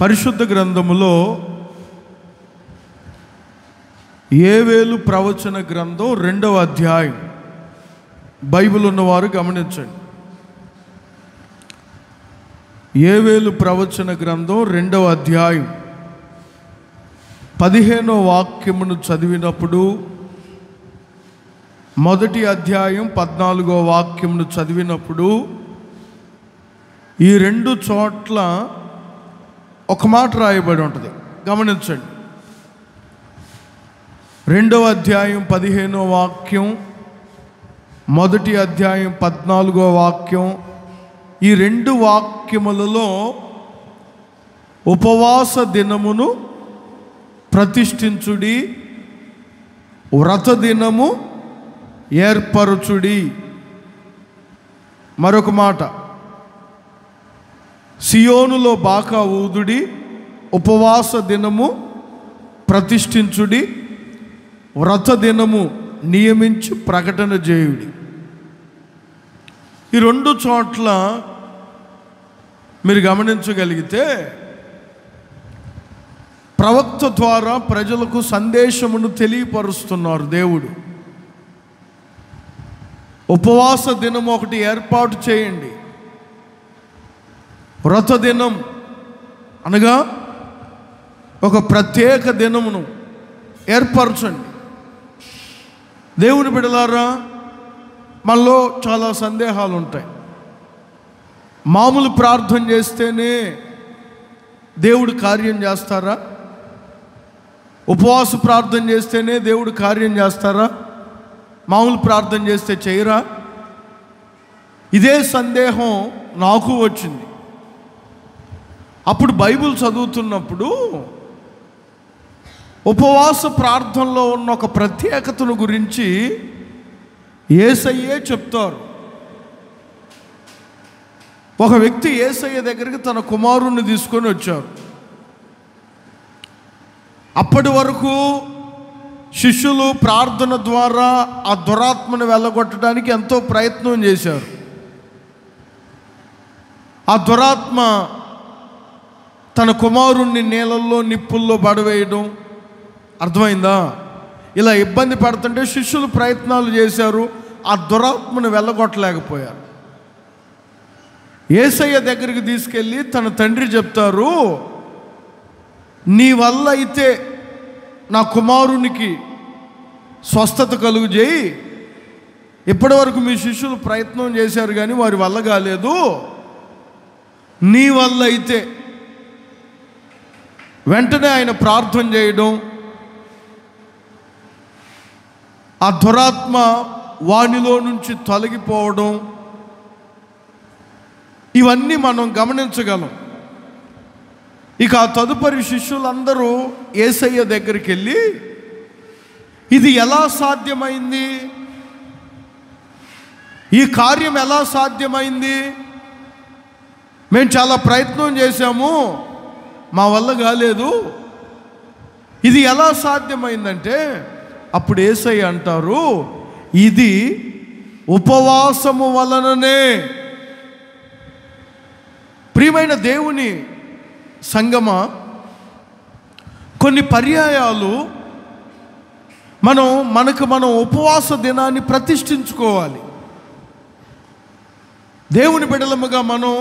పరిశుద్ధ గ్రంథములో యోవేలు ప్రవచన గ్రంథం 2వ అధ్యాయం. బైబిల్ ఉన్నవారు గమనించండి. యోవేలు ప్రవచన గ్రంథం 2వ అధ్యాయం 15వ వాక్యమును చదివినప్పుడు, మొదటి అధ్యాయం 14వ వాక్యమును చదివినప్పుడు ఈ రెండు చోట్ల ఒక మాట రాయబడి ఉంటుంది. గమనించండి. 2వ అధ్యాయం 15వ వాక్యం, మొదటి అధ్యాయం 14వ వాక్యం, ఈ రెండు వాక్యములలో ఉపవాస దినమును ప్రతిష్ఠించుడి, వ్రత దినము ఏర్పరచుడి. మరొక మాట, సియోనులో బాకా ఊదుడి, ఉపవాస దినము ప్రతిష్ఠించుడి, వ్రత దినము నియమించి ప్రకటన చేయుడి. ఈ రెండు చోట్ల మీరు గమనించగలిగితే ప్రవక్త ద్వారా ప్రజలకు సందేశమును తెలియపరుస్తున్నారు దేవుడు. ఉపవాస దినం ఒకటి ఏర్పాటు చేయండి, వ్రత దినం అనగా ఒక ప్రత్యేక దినమును ఏర్పరచండి. దేవుని బిడ్డలారా, మనలో చాలా సందేహాలు ఉంటాయి. మామూలు ప్రార్థన చేస్తేనే దేవుడు కార్యం చేస్తారా? ఉపవాస ప్రార్థన చేస్తేనే దేవుడు కార్యం చేస్తారా? మామూలు ప్రార్థన చేస్తే చేయరా? ఇదే సందేహం నాకు వచ్చింది. అప్పుడు బైబిల్ చదువుతున్నప్పుడు ఉపవాస ప్రార్థనలో ఉన్న ఒక ప్రత్యేకతను గురించి యేసయ్యే చెప్తారు. ఒక వ్యక్తి యేసయ్య దగ్గరికి తన కుమారుణ్ణి తీసుకొని వచ్చారు. అప్పటి వరకు శిష్యులు ప్రార్థన ద్వారా ఆ దురాత్మను వెళ్ళగొట్టడానికి ఎంతో ప్రయత్నం చేశారు. ఆ దురాత్మ తన కుమారుణ్ణి నీళ్ళల్లో నిప్పుల్లో పడవేయడం, అర్థమైందా? ఇలా ఇబ్బంది పడుతుంటే శిష్యులు ప్రయత్నాలు చేశారు, ఆ దురాత్మను వెళ్ళగొట్టలేకపోయారు. యేసయ్య దగ్గరికి తీసుకెళ్ళి తన తండ్రి చెప్తారు, నీ వల్ల అయితే నా కుమారునికి స్వస్థత కలుగు చేయి. ఇప్పటి వరకు మీ శిష్యులు ప్రయత్నం చేశారు కానీ వారి వల్ల కాలేదు, నీ వల్ల అయితే. వెంటనే ఆయన ప్రార్థన చేయడం, ఆ దురాత్మ వానిలో నుంచి తొలగిపోవడం, ఇవన్నీ మనం గమనించగలం. ఇక ఆ తదుపరి శిష్యులందరూ యేసయ్య దగ్గరికి వెళ్ళి, ఇది ఎలా సాధ్యమైంది? ఈ కార్యం ఎలా సాధ్యమైంది? మేము చాలా ప్రయత్నం చేశాము, మా వల్ల కాలేదు, ఇది ఎలా సాధ్యమైందంటే, అప్పుడు యేసయ్య అంటారు, ఇది ఉపవాసము వలననే. ప్రియమైన దేవుని సంగమా, కొన్ని పర్యాయాలు మనం ఉపవాస దినాన్ని ప్రతిష్ఠించుకోవాలి. దేవుని బిడ్డలముగా మనం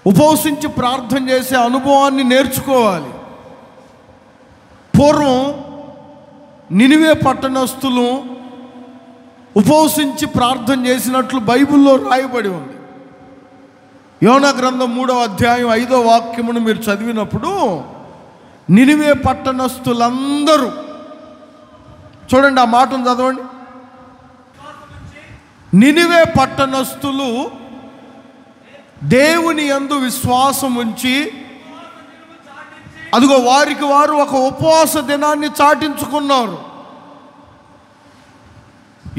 ఉపవసించి ప్రార్థన చేసే అనుభవాన్ని నేర్చుకోవాలి. పూర్వం నినివే పట్టణస్థులు ఉపవసించి ప్రార్థన చేసినట్లు బైబిల్లో రాయబడి ఉంది. యోనా గ్రంథం 3వ అధ్యాయం 5వ వాక్యమును మీరు చదివినప్పుడు నినివే పట్టణస్థులందరూ, చూడండి ఆ మాటను చదవండి. నినివే పట్టణస్థులు దేవుని యందు విశ్వాసం ఉంచి, అదిగో వారికి వారు ఒక ఉపవాస దినాన్ని చాటించుకున్నారు.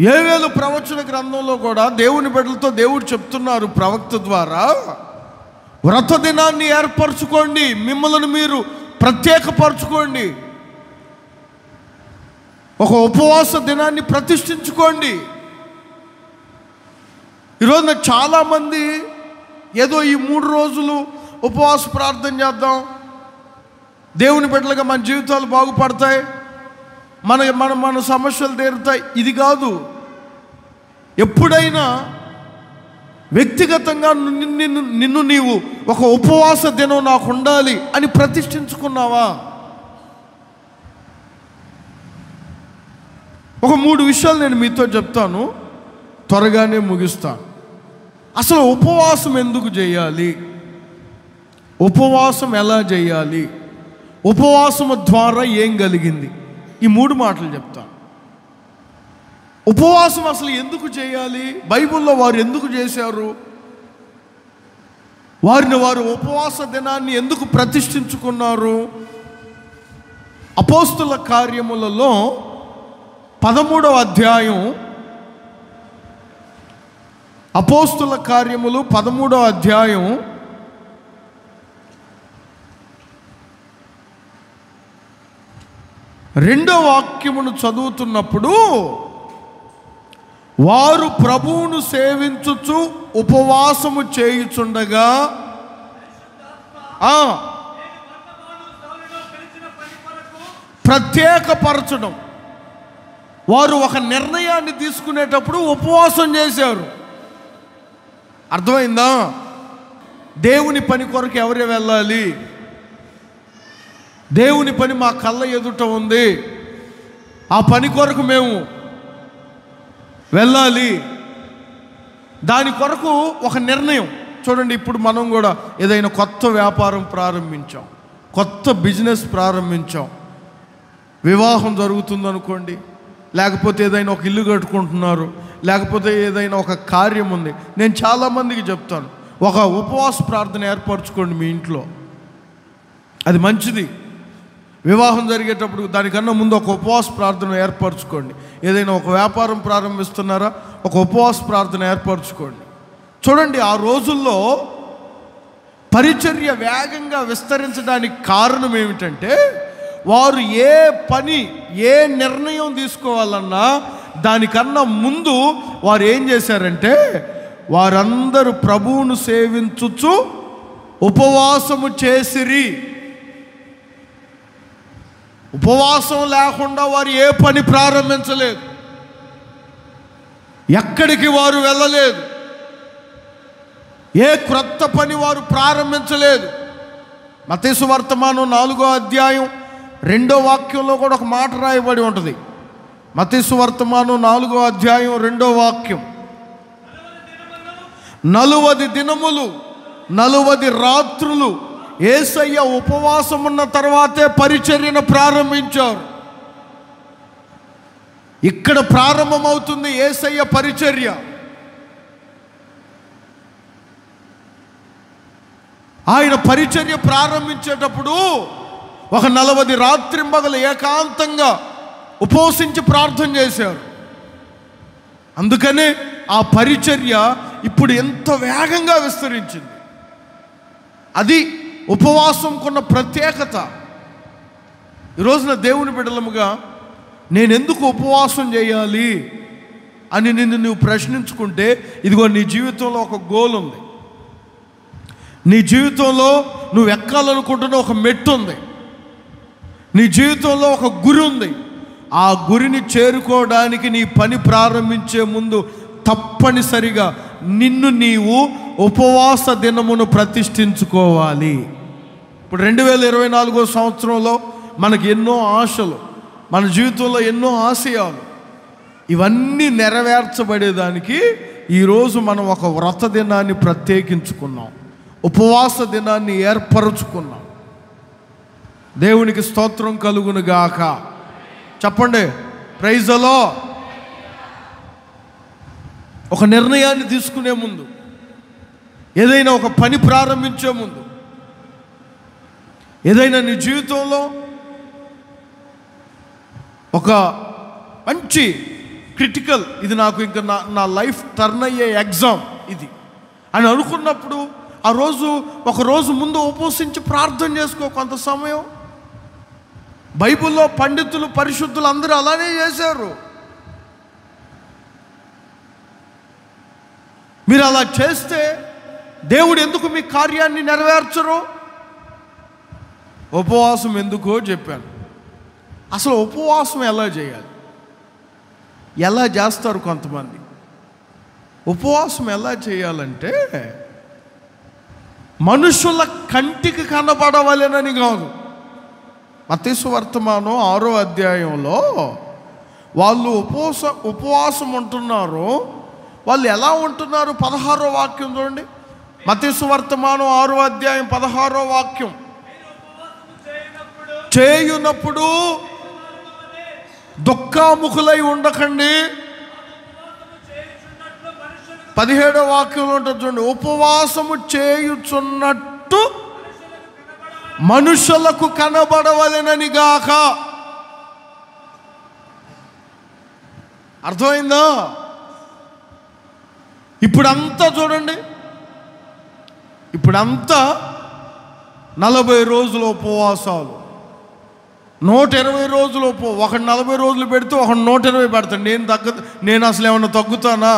యోవేలు ప్రవచన గ్రంథంలో కూడా దేవుని బిడ్డలతో దేవుడు చెప్తున్నారు ప్రవక్త ద్వారా, వ్రత దినాన్ని ఏర్పరచుకోండి, మిమ్మల్ని మీరు ప్రత్యేకపరచుకోండి, ఒక ఉపవాస దినాన్ని ప్రతిష్ఠించుకోండి. ఈరోజున చాలామంది ఏదో ఈ 3 రోజులు ఉపవాస ప్రార్థన చేద్దాం, దేవుని బిడ్డలుగా మన జీవితాలు బాగుపడతాయి, మన మన మన సమస్యలు తీరుతాయి. ఇది కాదు. ఎప్పుడైనా వ్యక్తిగతంగా నిన్ను నీవు ఒక ఉపవాస దినం నాకు ఉండాలి అని ప్రతిష్ఠించుకున్నావా? ఒక 3 విషయాలు నేను మీతో చెప్తాను, త్వరగానే ముగిస్తాను. అసలు ఉపవాసం ఎందుకు చేయాలి? ఉపవాసం ఎలా చేయాలి? ఉపవాసం ద్వారా ఏం కలిగింది? ఈ 3 మాటలు చెప్తాను. ఉపవాసం అసలు ఎందుకు చేయాలి? బైబిల్లో వారు ఎందుకు చేశారు? వారు ఉపవాస దినాన్ని ఎందుకు ప్రతిష్ఠించుకున్నారు? అపోస్తుల కార్యములలో 13వ అధ్యాయం, అపోస్తుల కార్యములు 13వ అధ్యాయం 2వ వాక్యమును చదువుతున్నప్పుడు, వారు ప్రభువును సేవించుచు ఉపవాసము చేయుచుండగా ప్రత్యేకపరచడం. వారు ఒక నిర్ణయాన్ని తీసుకునేటప్పుడు ఉపవాసం చేశారు. అర్థమైందా? దేవుని పని కొరకు ఎవరు వెళ్ళాలి? దేవుని పని మా కళ్ళ ఎదుట ఉంది, ఆ పని కొరకు మేము వెళ్ళాలి. దాని కొరకు ఒక నిర్ణయం. చూడండి, ఇప్పుడు మనం కూడా ఏదైనా కొత్త వ్యాపారం ప్రారంభించాం, కొత్త బిజినెస్ ప్రారంభించాం, వివాహం జరుగుతుందనుకోండి, లేకపోతే ఏదైనా ఒక ఇల్లు కట్టుకుంటున్నారు, లేకపోతే ఏదైనా ఒక కార్యం ఉంది. నేను చాలామందికి చెప్తాను, ఒక ఉపవాస ప్రార్థన ఏర్పరచుకోండి మీ ఇంట్లో, అది మంచిది. వివాహం జరిగేటప్పుడు దానికన్నా ముందు ఒక ఉపవాస ప్రార్థన ఏర్పరచుకోండి. ఏదైనా ఒక వ్యాపారం ప్రారంభిస్తున్నారా, ఒక ఉపవాస ప్రార్థన ఏర్పరచుకోండి. చూడండి, ఆ రోజుల్లో పరిచర్య వేగంగా విస్తరించడానికి కారణం ఏమిటంటే, వారు ఏ పని, ఏ నిర్ణయం తీసుకోవాలన్నా దానికన్నా ముందు వారు ఏం చేశారంటే, వారందరూ ప్రభువును సేవించుచు ఉపవాసము చేసిరి. ఉపవాసం లేకుండా వారు ఏ పని ప్రారంభించలేదు, ఎక్కడికి వారు వెళ్ళలేదు, ఏ క్రొత్త పని వారు ప్రారంభించలేదు. మత్తయి సువార్తమానం 4వ అధ్యాయం 2వ వాక్యంలో కూడా ఒక మాట రాయబడి ఉంటుంది. మత్తయి సువార్తమానం 4వ అధ్యాయం 2వ వాక్యం, 40 దినములు 40 రాత్రులు యేసయ్య ఉపవాసం ఉన్న తర్వాతే పరిచర్యను ప్రారంభించారు. ఇక్కడ ప్రారంభమవుతుంది యేసయ్య పరిచర్య. ఆయన పరిచర్య ప్రారంభించేటప్పుడు ఒక 40 రాత్రింబగలు ఏకాంతంగా ఉపవసించి ప్రార్థన చేశారు. అందుకనే ఆ పరిచర్య ఇప్పుడు ఎంత వేగంగా విస్తరించింది. అది ఉపవాసంకున్న ప్రత్యేకత. ఈరోజున దేవుని బిడ్డలముగా నేను ఎందుకు ఉపవాసం చేయాలి అని నిన్ను నువ్వు ప్రశ్నించుకుంటే, ఇదిగో నీ జీవితంలో ఒక గోల్ ఉంది, నీ జీవితంలో నువ్వు ఎక్కాలనుకుంటున్న ఒక మెట్టు ఉంది, నీ జీవితంలో ఒక గురి ఉంది. ఆ గురిని చేరుకోవడానికి నీ పని ప్రారంభించే ముందు తప్పనిసరిగా నిన్ను నీవు ఉపవాస దినమును ప్రతిష్ఠించుకోవాలి. ఇప్పుడు 2024వ సంవత్సరంలో మనకి ఎన్నో ఆశలు, మన జీవితంలో ఎన్నో ఆశయాలు, ఇవన్నీ నెరవేర్చబడేదానికి ఈరోజు మనం ఒక వ్రత దినాన్ని ప్రత్యేకించుకున్నాం, ఉపవాస దినాన్ని ఏర్పరచుకున్నాం. దేవునికి స్తోత్రం కలుగును గాక. చెప్పండి, ప్రైజ్ ది లార్డ్. ఒక నిర్ణయాన్ని తీసుకునే ముందు, ఏదైనా ఒక పని ప్రారంభించే ముందు, ఏదైనా నీ జీవితంలో ఒక మంచి క్రిటికల్, ఇది నాకు ఇంకా నా లైఫ్ టర్న్ అయ్యే ఎగ్జామ్ ఇది అని అనుకున్నప్పుడు, ఆ రోజు ఒక రోజు ముందు ఉపవసించి ప్రార్థన చేసుకో కొంత సమయం. బైబిల్లో పండితులు, పరిశుద్ధులు అందరూ అలానే చేశారు. మీరు అలా చేస్తే దేవుడు ఎందుకు మీ కార్యాన్ని నెరవేర్చరు? ఉపవాసం ఎందుకో చెప్పాను. అసలు ఉపవాసం ఎలా చేయాలి? ఎలా చేస్తారు కొంతమంది? ఉపవాసం ఎలా చేయాలంటే మనుషుల కంటికి కనబడవలెనని కాదు. మత్తయి సువార్తమానం 6వ అధ్యాయంలో వాళ్ళు ఉపవాసం ఉంటున్నారు. వాళ్ళు ఎలా ఉంటున్నారు? 16వ వాక్యం చూడండి. మత్తయి సువార్తమానం 6వ అధ్యాయం 16వ వాక్యం. చేయునప్పుడు దుఃఖాముఖులై ఉండకండి. 17వ వాక్యంలో ఉంటుంది చూడండి. ఉపవాసము చేయుచున్నట్టు మనుషులకు కనబడవలెనని గాక. అర్థమైందా? ఇప్పుడంతా చూడండి, ఇప్పుడంతా 40 రోజుల ఉపవాసాలు, 120 రోజులు ఒకటి 40 రోజులు పెడితే ఒకటి 120 పెడతాను. నేను అసలు ఏమన్నా తగ్గుతానా?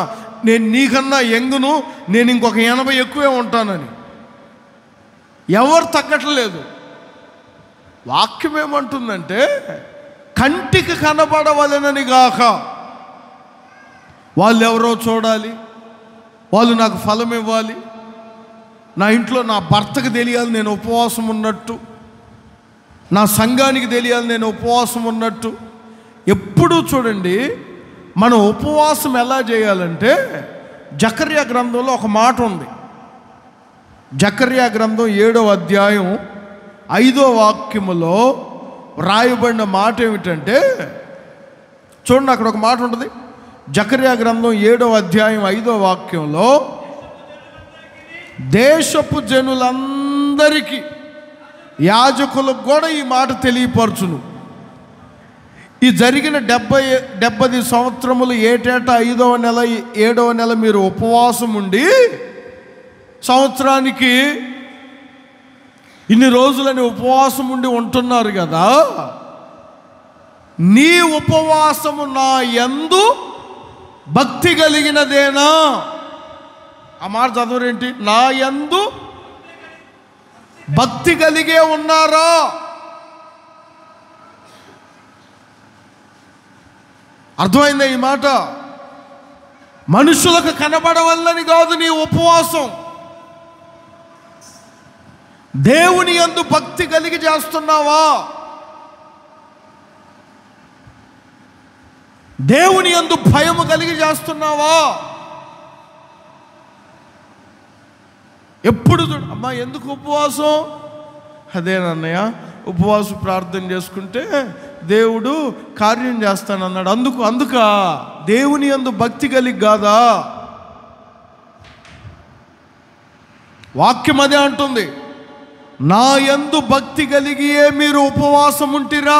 నేను నీకన్నా యంగును, నేను ఇంకొక 80 ఎక్కువే ఉంటానని. ఎవరు తగ్గట్లేదు. వాక్యం ఏమంటుందంటే కంటికి కనబడవలెనని గాక. వాళ్ళు ఎవరో చూడాలి, వాళ్ళు నాకు ఫలం ఇవ్వాలి, నా ఇంట్లో నా భర్తకు తెలియాలి నేను ఉపవాసం ఉన్నట్టు, నా సంఘానికి తెలియాలి నేను ఉపవాసం ఉన్నట్టు. ఎప్పుడూ చూడండి, మనం ఉపవాసం ఎలా చేయాలంటే జకర్యా గ్రంథంలో ఒక మాట ఉంది. జకర్యా గ్రంథం 7వ అధ్యాయం 5వ వాక్యములో రాయబడిన మాట ఏమిటంటే, చూడండి అక్కడ ఒక మాట ఉంటుంది. జకర్యా గ్రంథం 7వ అధ్యాయం 5వ వాక్యంలో దేశపు జనులందరికీ, యాజకులకు కూడా ఈ మాట తెలియపరచును. ఈ జరిగిన 70 సంవత్సరములు ఏటేటా 5వ నెల 7వ నెల మీరు ఉపవాసం ఉండి సంవత్సరానికి ఇన్ని రోజులని ఉపవాసం ఉండి ఉంటున్నారు కదా, నీ ఉపవాసము నా యందు భక్తి కలిగినదేనా? ఆ మాట చదవరేంటి? నా యందు భక్తి కలిగే ఉన్నారా? అర్థమైందా ఈ మాట? మనుషులకు కనబడవల్లని కాదు నీ ఉపవాసం, దేవుని యందు భక్తి కలిగి చేస్తున్నావా? దేవుని యందు భయము కలిగి చేస్తున్నావా? ఎప్పుడు అమ్మా ఎందుకు ఉపవాసం? అదేనన్నయ్య, ఉపవాసం ప్రార్థన చేసుకుంటే దేవుడు కార్యం చేస్తానన్నాడు. అందుక దేవుని యందు భక్తి కలిగి కాదా? వాక్యం అదే అంటుంది, నా యందు భక్తి కలిగియే మీరు ఉపవాసం ఉంటిరా.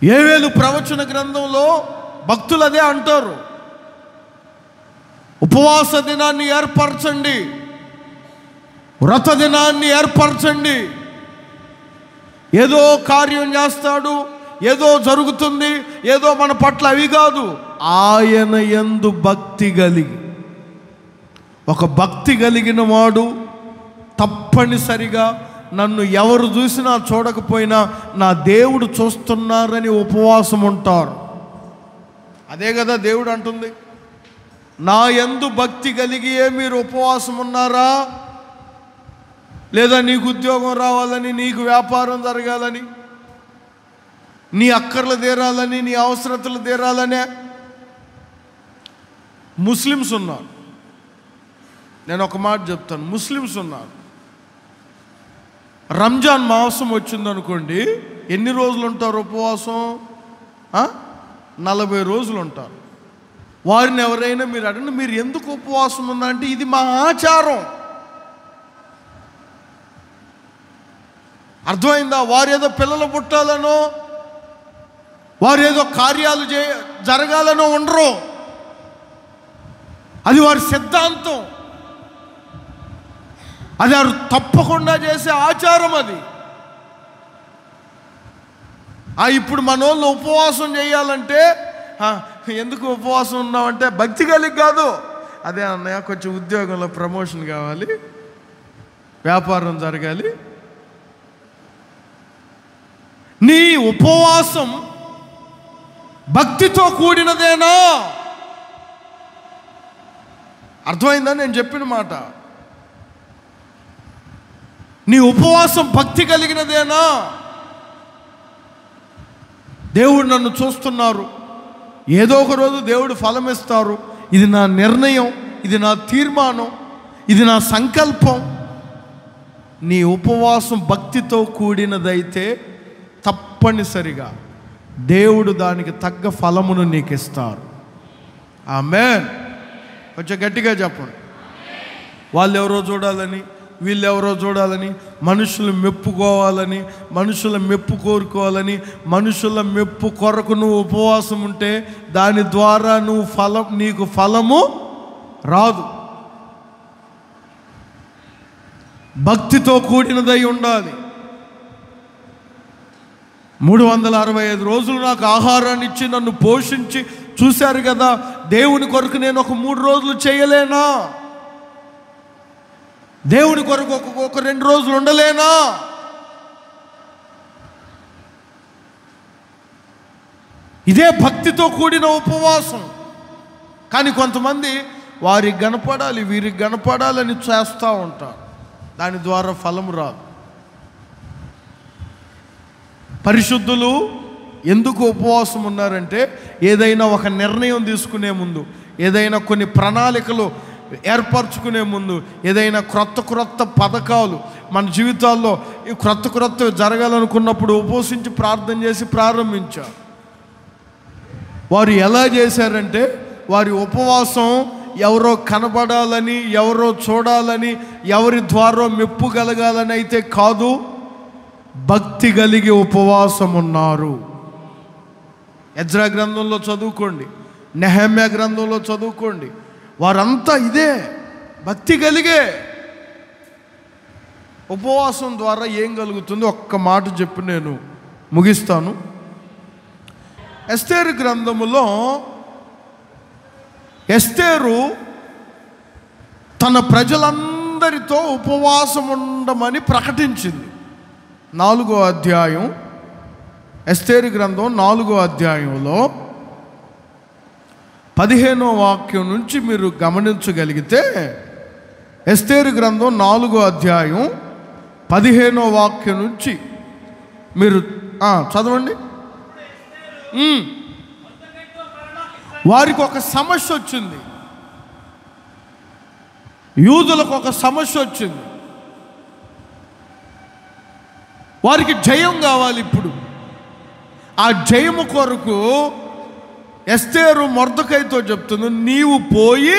యోవేలు ప్రవచన గ్రంథంలో భక్తులు అదే అంటారు, ఉపవాస దినాన్ని ఏర్పరచండి, వ్రత దినాన్ని ఏర్పరచండి. ఏదో కార్యం చేస్తాడు, ఏదో జరుగుతుంది, ఏదో మన పట్ల అవి కాదు, ఆయన యందు భక్తి కలిగి. ఒక భక్తి కలిగిన వాడు తప్పనిసరిగా నన్ను ఎవరు చూసినా చూడకపోయినా నా దేవుడు చూస్తున్నారని ఉపవాసం ఉంటారు. అదే కదా దేవుడు అంటుంది, నా యందు భక్తి కలిగియే మీరు ఉపవాసం ఉన్నారా? లేదా నీకు ఉద్యోగం రావాలని, నీకు వ్యాపారం జరగాలని, నీ అక్కర్లు తీరాలని, నీ అవసరతలు తీరాలనే ముస్లిమ్స్ ఉన్నారు. నేను ఒక మాట చెప్తాను, ముస్లిమ్స్ ఉన్నారు. రంజాన్ మాసం వచ్చిందనుకోండి, ఎన్ని రోజులు ఉంటారు ఉపవాసం? 40 రోజులు ఉంటారు. వారిని ఎవరైనా మీరు అడగండి, మీరు ఎందుకు ఉపవాసం ఉన్నా అంటే ఇది మా ఆచారం. అర్థమైందా? వారు ఏదో పిల్లలు పుట్టాలనో, వారు ఏదో కార్యాలు జరగాలనో ఉండరు. అది వారి సిద్ధాంతం, అది వారు తప్పకుండా చేసే ఆచారం. అది ఇప్పుడు మనోళ్ళు ఉపవాసం చేయాలంటే ఎందుకు ఉపవాసం ఉన్నామంటే భక్తి కలిగి కాదు. అదే అన్నయ్య కొంచెం ఉద్యోగంలో ప్రమోషన్ కావాలి, వ్యాపారం జరగాలి. నీ ఉపవాసం భక్తితో కూడినదేనా? అర్థమైందా నేను చెప్పిన మాట? నీ ఉపవాసం భక్తి కలిగినదేనా? దేవుడు నన్ను చూస్తున్నారు, ఏదో ఒక రోజు దేవుడు ఫలం ఇస్తారు, ఇది నా నిర్ణయం, ఇది నా తీర్మానం, ఇది నా సంకల్పం. నీ ఉపవాసం భక్తితో కూడినదైతే తప్పనిసరిగా దేవుడు దానికి తగ్గ ఫలమును నీకు ఇస్తారు. ఆమేన్. కొంచెం గట్టిగా చెప్పండి. వాళ్ళు ఎవరో చూడాలని, వీళ్ళెవరో చూడాలని, మనుషులు మెప్పుకోవాలని, మనుషుల మెప్పు కోరుకోవాలని, మనుషుల మెప్పు కొరకు నువ్వు ఉపవాసం ఉంటే దాని ద్వారా నీకు ఫలము రాదు. భక్తితో కూడినదై ఉండాలి. 365 రోజులు నాకు ఆహారాన్ని ఇచ్చి నన్ను పోషించి చూశారు కదా, దేవుని కొరకు నేను ఒక 3 రోజులు చేయలేనా? దేవుని కొరకు ఒక 2 రోజులు ఉండలేనా? ఇదే భక్తితో కూడిన ఉపవాసం. కానీ కొంతమంది వారికి కనపడాలి, వీరికి కనపడాలని చేస్తూ ఉంటారు, దాని ద్వారా ఫలం రాదు. పరిశుద్ధులు ఎందుకు ఉపవాసం ఉన్నారంటే, ఏదైనా ఒక నిర్ణయం తీసుకునే ముందు, ఏదైనా కొన్ని ప్రణాళికలు ఏర్పరచుకునే ముందు, ఏదైనా క్రొత్త పథకాలు మన జీవితాల్లో ఈ క్రొత్త జరగాలనుకున్నప్పుడు ఉపవసించి ప్రార్థన చేసి ప్రారంభించారు. వారు ఎలా చేశారంటే, వారి ఉపవాసం ఎవరో కనబడాలని, ఎవరో చూడాలని, ఎవరి ద్వారా మెప్పు కలగాలని అయితే కాదు, భక్తి కలిగి ఉపవాసం ఉన్నారు. ఎజ్రా గ్రంథంలో చదువుకోండి, నెహెమ్యా గ్రంథంలో చదువుకోండి, వారంతా ఇదే భక్తి కలిగే. ఉపవాసం ద్వారా ఏం కలుగుతుందో ఒక్క మాట చెప్పి నేను ముగిస్తాను. ఎస్తేరు గ్రంథములో ఎస్తేరు తన ప్రజలందరితో ఉపవాసం ఉండమని ప్రకటించింది. 4వ అధ్యాయం, ఎస్తేరు గ్రంథం 4వ అధ్యాయంలో 15వ వాక్యం నుంచి మీరు గమనించగలిగితే, ఎస్తేరు గ్రంథం 4వ అధ్యాయం 15వ వాక్యం నుంచి మీరు చదవండి. వారికి ఒక సమస్య వచ్చింది, యూదులకు ఒక సమస్య వచ్చింది. వారికి జయం కావాలి. ఇప్పుడు ఆ జయము కొరకు ఎస్తేరు మొర్దెకైతో చెప్తుంది, నీవు పోయి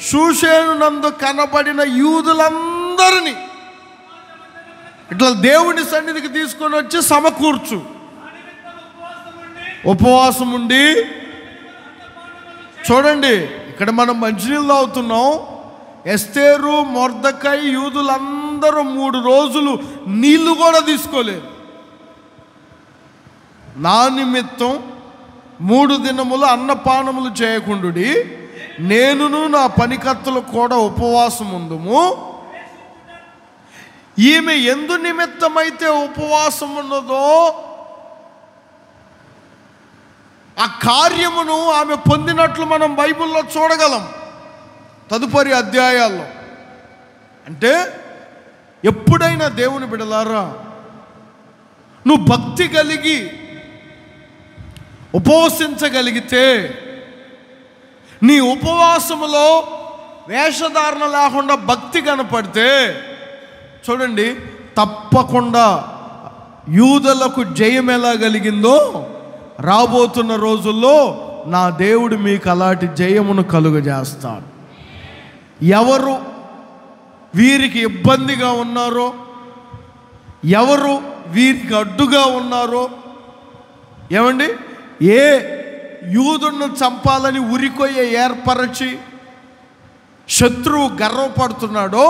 షూషేను నందు కనబడిన యూదులందరినీ ఇట్లా దేవుని సన్నిధికి తీసుకొని వచ్చి సమకూర్చు. ఉపవాసం ఉండి, చూడండి ఇక్కడ మనం మంచినీళ్ళు తాగుతున్నాం, ఎస్తేరు మొర్దెకై యూదులందరూ 3 రోజులు నీళ్లు కూడా తీసుకోలేదు. నా నిమిత్తం 3 దినములు అన్నపానములు చేయకుండుడి, నేనును నా పనికత్తులు కూడా ఉపవాసం ఉందుము. ఈమె ఎందు నిమిత్తమైతే ఉపవాసం ఉన్నదో ఆ కార్యమును ఆమె పొందినట్లు మనం బైబిల్లో చూడగలం తదుపరి అధ్యాయాల్లో. అంటే ఎప్పుడైనా దేవుని బిడ్డలారా, నువ్వు భక్తి కలిగి ఉపవసించగలిగితే, నీ ఉపవాసములో వేషధారణ లేకుండా భక్తి కనపడితే, చూడండి తప్పకుండా యూదులకు జయం ఎలా కలిగిందో రాబోతున్న రోజుల్లో నా దేవుడు మీకు అలాంటి జయమును కలుగజేస్తాడు. ఎవరు వీరికి ఇబ్బందిగా ఉన్నారో, ఎవరు వీరికి అడ్డుగా ఉన్నారో, ఏమండి ఏ యూదులను చంపాలని ఉరికొయ్య ఏర్పరచి శత్రువు గర్వపడుతున్నాడో,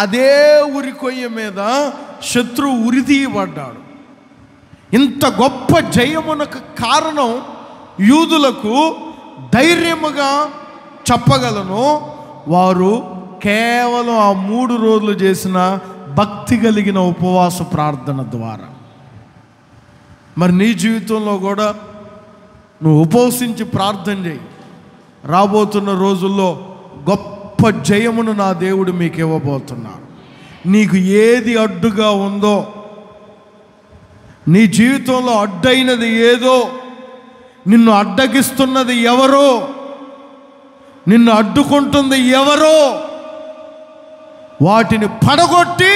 అదే ఉరికొయ్య మీద శత్రువు ఉరితీయబడ్డాడు. ఇంత గొప్ప జయమునకు కారణం యూదులకు ధైర్యముగా చెప్పగలను, వారు కేవలం ఆ 3 రోజులు చేసిన భక్తి కలిగిన ఉపవాస ప్రార్థన ద్వారా. మరి నీ జీవితంలో కూడా నువ్వు ఉపవసించి ప్రార్థన చేయి. రాబోతున్న రోజుల్లో గొప్ప జయమును నా దేవుడు మీకు ఇవ్వబోతున్నాడు. నీకు ఏది అడ్డుగా ఉందో, నీ జీవితంలో అడ్డైనది ఏదో, నిన్ను అడ్డగిస్తున్నది ఎవరో, నిన్ను అడ్డుకుంటుంది ఎవరో, వాటిని పడగొట్టి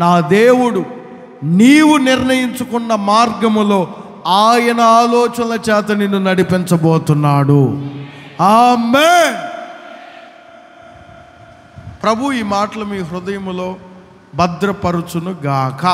నా దేవుడు నీవు నిర్ణయించుకున్న మార్గములో ఆయన ఆలోచనల చేత నిన్ను నడిపించబోతున్నాడు. ఆమేన్. ప్రభు ఈ మాటలు మీ హృదయములో భద్రపరచును గాక.